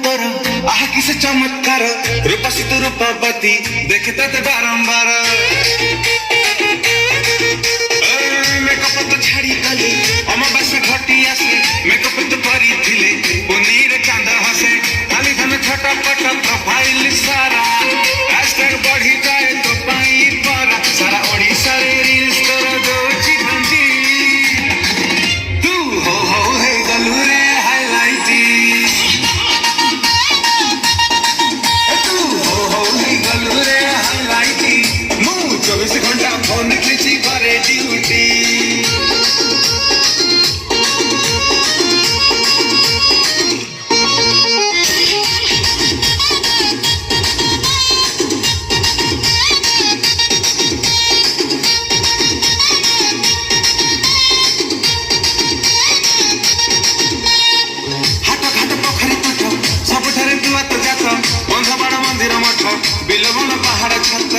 तोर आह किसे चमत्कार रूपसी तू रूपवती देखे ते बारंबार मेकअप तो छाड़ी गली अमावास्या घटी आसे मेकअप तो करी थिले पुनीर चांद हसे खाली धन छटपट प्रोफाइल सारा हैशटैग बढ़ी जाए तो पाई पर सारा ओडिसा रे रील्स कर दोची भंजी तू हो हे गलू रे हाइलाइट तू हो हे गलू रे हाइलाइट मु 24 घंटा फोन खींची करे ड्यूटी बिलवन पहाड़ छत